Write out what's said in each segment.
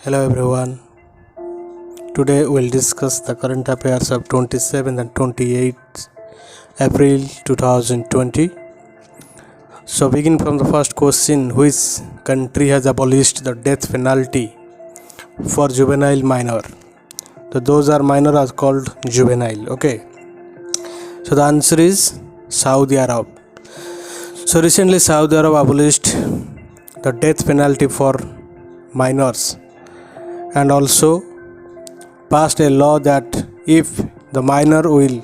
Hello everyone. Today we'll discuss the current affairs of 27th and 28th April 2020. So begin from the first question: which country has abolished the death penalty for juvenile minor? So those are minor are called juvenile. Okay. So the answer is Saudi Arab. So recently Saudi Arab abolished the death penalty for minors and also passed a law that if the minor will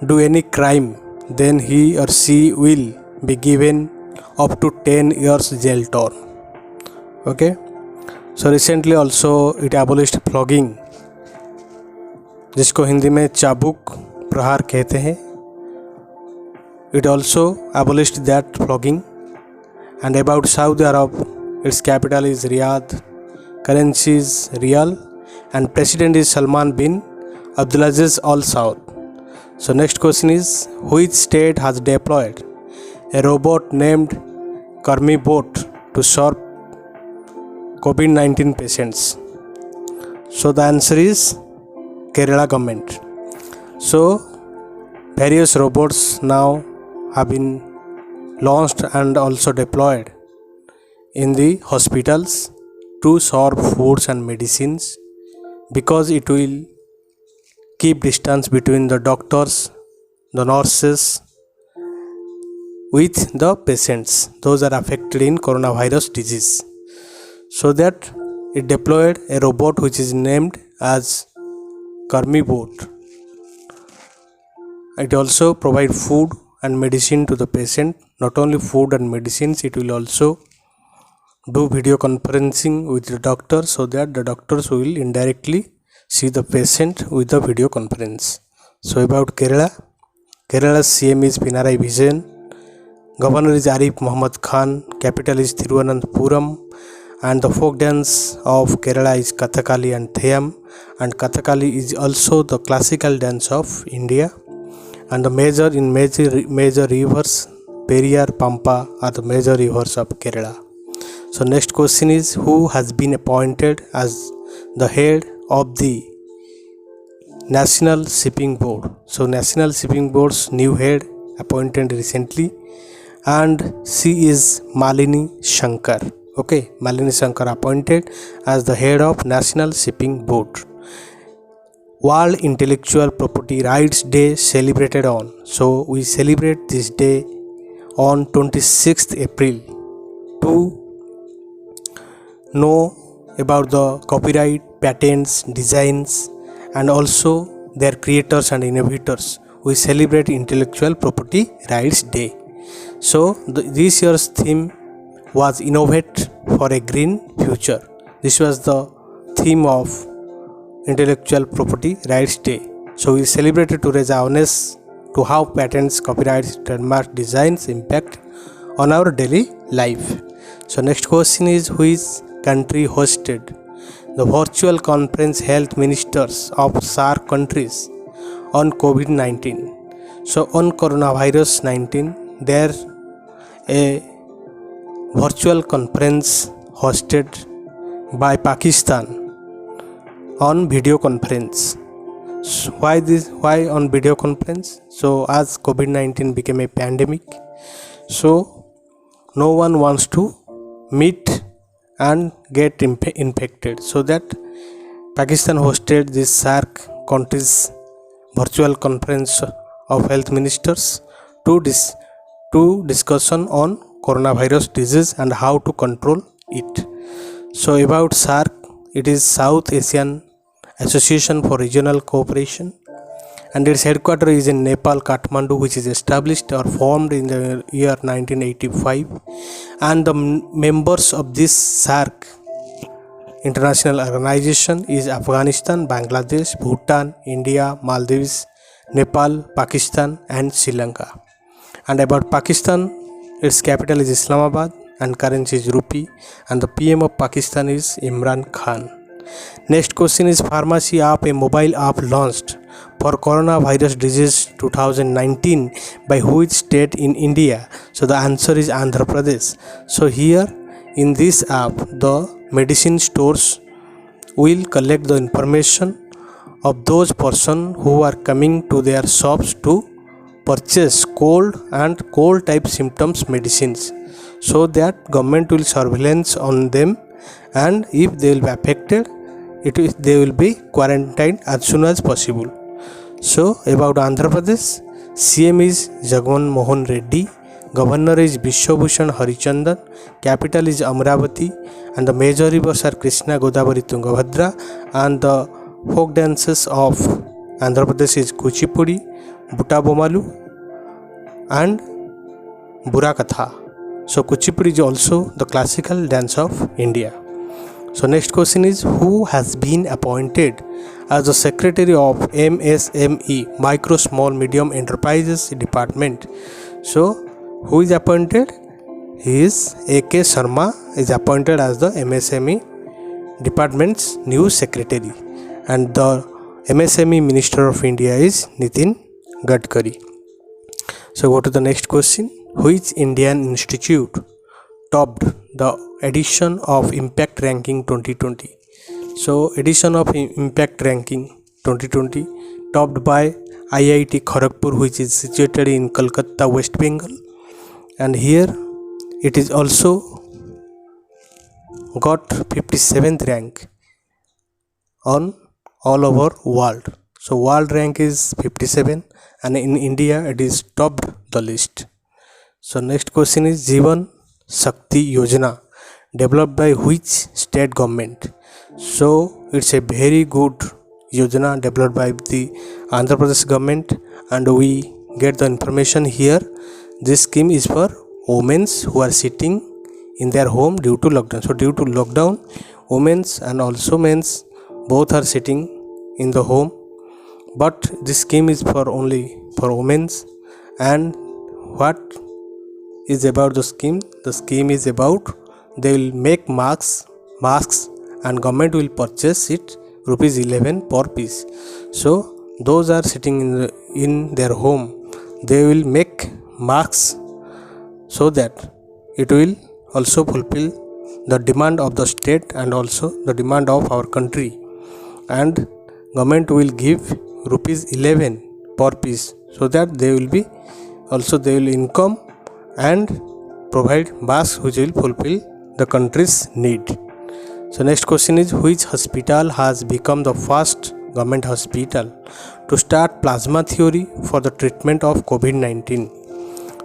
do any crime, then he or she will be given up to 10 years jail term. Okay. So recently also it abolished flogging, जिसको हिंदी में चाबुक प्रहार कहते हैं. It also abolished that flogging. And about Saudi Arab, its capital is Riyadh, currency is Riyal, and president is Salman bin Abdulaziz Al Saud. So next question is: which state has deployed a robot named Karmi Bot to serve COVID-19 patients? So the answer is Kerala government. So various robots now have been launched and also deployed in the hospitals to serve foods and medicines, because it will keep distance between the doctors, the nurses with the patients, those are affected in coronavirus disease. So that it deployed a robot which is named as Karmi Bot. It also provide food and medicine to the patient. Not only food and medicines, it will also do video conferencing with the doctor, so that the doctors will indirectly see the patient with the video conference. So about Kerala's CM is Pinarayi Vijayan, Governor is Arif Muhammad Khan, capital is Thiruvananthapuram, and the folk dance of Kerala is Kathakali and Theyam, and Kathakali is also the classical dance of India. And the major rivers, Periyar, Pampa are the major rivers of Kerala. So next question is: who has been appointed as the head of the National Shipping Board? So National Shipping Board's new head appointed recently, and she is Malini Shankar. Okay, Malini Shankar appointed as the head of National Shipping Board. World Intellectual Property Rights Day celebrated on. So we celebrate this day on 26th April to know about the copyright, patents, designs, and also their creators and innovators. We celebrate Intellectual Property Rights Day. So this year's theme was Innovate for a Green Future. This was the theme of Intellectual Property Rights Day. So we celebrated to raise awareness to how patents, copyrights, trademark, designs impact on our daily life. So next question is: which country hosted the virtual conference health ministers of SAARC countries on COVID-19? So on coronavirus 19, there a virtual conference hosted by Pakistan on video conference. So why on video conference? So as COVID-19 became a pandemic, so no one wants to meet and get infected, so that Pakistan hosted this SAARC countries virtual conference of health ministers to discussion on coronavirus disease and how to control it. So about SAARC, it is South Asian Association for Regional Cooperation, and its headquarters is in Nepal, Kathmandu, which is established or formed in the year 1985. And the members of this SAARC international organization is Afghanistan, Bangladesh, Bhutan, India, Maldives, Nepal, Pakistan, and Sri Lanka. And about Pakistan, its capital is Islamabad, and currency is rupee, and the PM of Pakistan is Imran Khan. Next question is: pharmacy app, a mobile app launched for coronavirus disease 2019 by which state in India? So the answer is Andhra Pradesh. So here In this app, the medicine stores will collect the information of those persons who are coming to their shops to purchase cold and cold type symptoms medicines, so that government will surveillance on them, and if they will be affected, they will be quarantined as soon as possible. So about Andhra Pradesh, CM is Jagmohan Mohan Reddy, Governor is Vishwabhushan Harichandan, capital is Amravati, and the major rivers are Krishna, Godavari, Tungabhadra, and the folk dances of Andhra Pradesh is Kuchipudi, Butta Bomalu, and Burakatha. So Kuchipudi is also the classical dance of India. So next question is, who has been appointed as the Secretary of MSME, Micro Small Medium Enterprises Department? So who is appointed? He is A.K. Sharma is appointed as the MSME Department's new Secretary, and the MSME Minister of India is Nitin Gadkari. So go to the next question. Which Indian institute topped the edition of Impact Ranking 2020? So edition of Impact Ranking 2020 topped by IIT Kharagpur, which is situated in Kolkata, West Bengal, and here it is also got 57th rank on all over world. So world rank is 57, and in India it is topped the list. So next question is, Jivan Shakti Yojana developed by which state government? So it's a very good Yojana developed by the Andhra Pradesh government, and we get the information here. This scheme is for women who are sitting in their home due to lockdown. So due to lockdown, women and also men both are sitting in the home, but this scheme is for only for women. And what is about the scheme? The scheme is about they will make masks and government will purchase it rupees 11 per piece. So those are sitting in their home, they will make masks so that it will also fulfill the demand of the state and also the demand of our country, and government will give rupees 11 per piece, so that they will income and provide masks which will fulfill the country's need. So next question is, which hospital has become the first government hospital to start plasma theory for the treatment of COVID-19?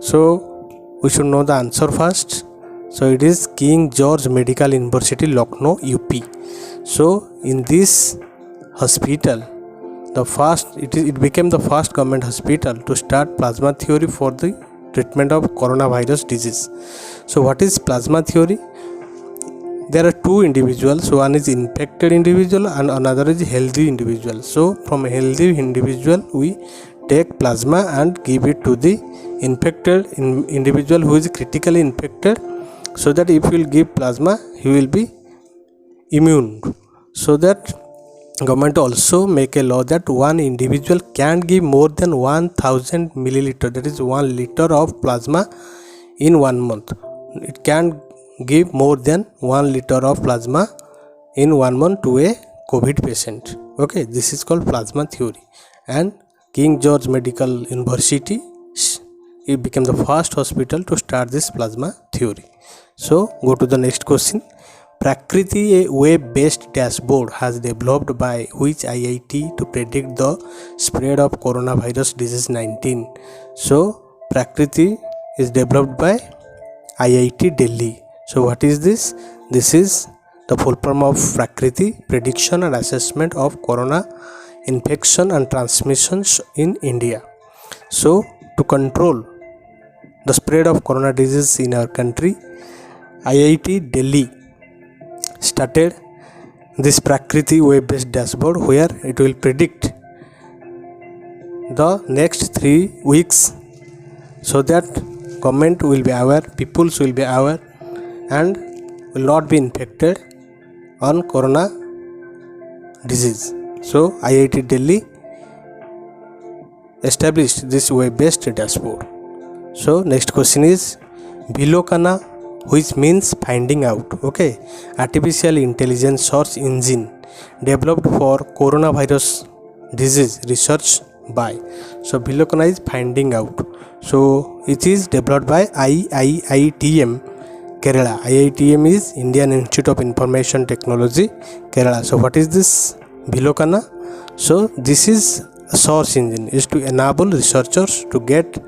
So we should know the answer first. So it is King George Medical University, Lucknow, UP. So in this hospital, it became the first government hospital to start plasma theory for the treatment of coronavirus disease. So what is plasma theory? There are two individuals, one is infected individual and another is healthy individual. So from a healthy individual we take plasma and give it to the infected individual who is critically infected, so that if you will give plasma he will be immune. So that government also make a law that one individual can give more than 1000 milliliter, that is 1 liter of plasma in 1 month. It can give more than 1 liter of plasma in 1 month to a COVID patient. Okay, this is called plasma theory, and King George Medical University, it became the first hospital to start this plasma theory. So go to the next question. Prakriti, a web-based dashboard, has developed by which IIT to predict the spread of coronavirus disease 19? So Prakriti is developed by IIT Delhi. So what is this? This is the full form of Prakriti, prediction and assessment of corona infection and transmissions in India. So to control the spread of corona disease in our country, IIT Delhi started this Prakriti web-based dashboard, where it will predict the next 3 weeks, so that government will be aware, people will be aware and will not be infected on corona disease. So IIT Delhi established this web-based dashboard. So next question is, Vilokana which means finding out. Okay, artificial intelligence search engine developed for coronavirus disease research by. So Vilocana is finding out. So it is developed by IIITM Kerala. IITM is Indian Institute of Information Technology Kerala. So what is this Vilocana? So this is a search engine is to enable researchers to get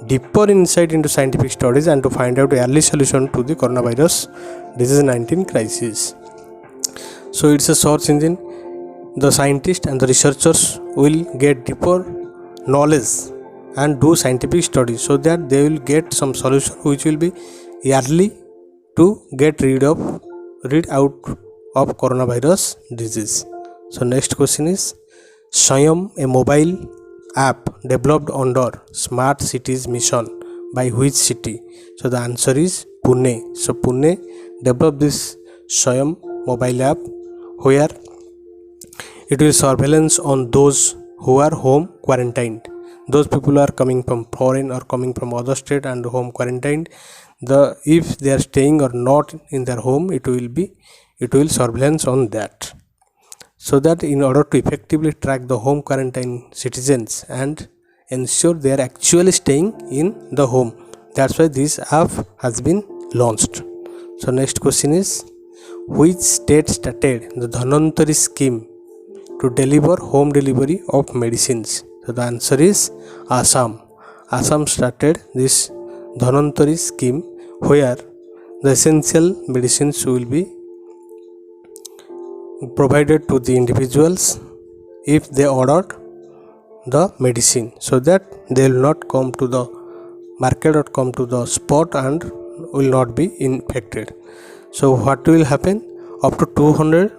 deeper insight into scientific studies and to find out early solution to the coronavirus disease 19 crisis. So it's a search engine. The scientists and the researchers will get deeper knowledge and do scientific studies so that they will get some solution which will be early to get rid out of coronavirus disease. So next question is Swayam, a mobile app developed under Smart Cities Mission by which city? So the answer is Pune. So Pune developed this Swayam mobile app where it will surveillance on those who are home quarantined. Those people are coming from foreign or coming from other state and home quarantined. If they are staying or not in their home, it will surveillance on that. So that in order to effectively track the home quarantine citizens and ensure they are actually staying in the home. That's why this app has been launched. So next question is which state started the Dhanvantari scheme to deliver home delivery of medicines? So the answer is Assam. Assam started this Dhanvantari scheme where the essential medicines will be provided to the individuals if they ordered the medicine, so that they will not come to the market or come to the spot and will not be infected. So what will happen? Up to 200,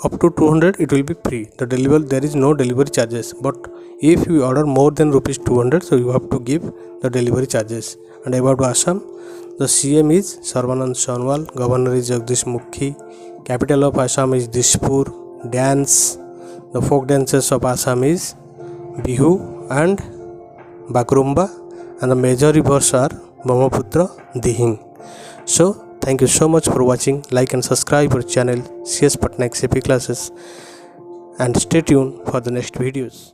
up to 200 it will be free. There is no delivery charges, but if you order more than rupees 200, so you have to give the delivery charges. And about Assam, the CM is Sarvanand Sonowal, Governor is Jagdish Mukhi, capital of Assam is Dispur. Dance, the folk dances of Assam is Bihu and Bagrumba, and the major rivers are Brahmaputra, Dihing. So thank you so much for watching. Like and subscribe our channel CS Patnaik CP Classes and stay tuned for the next videos.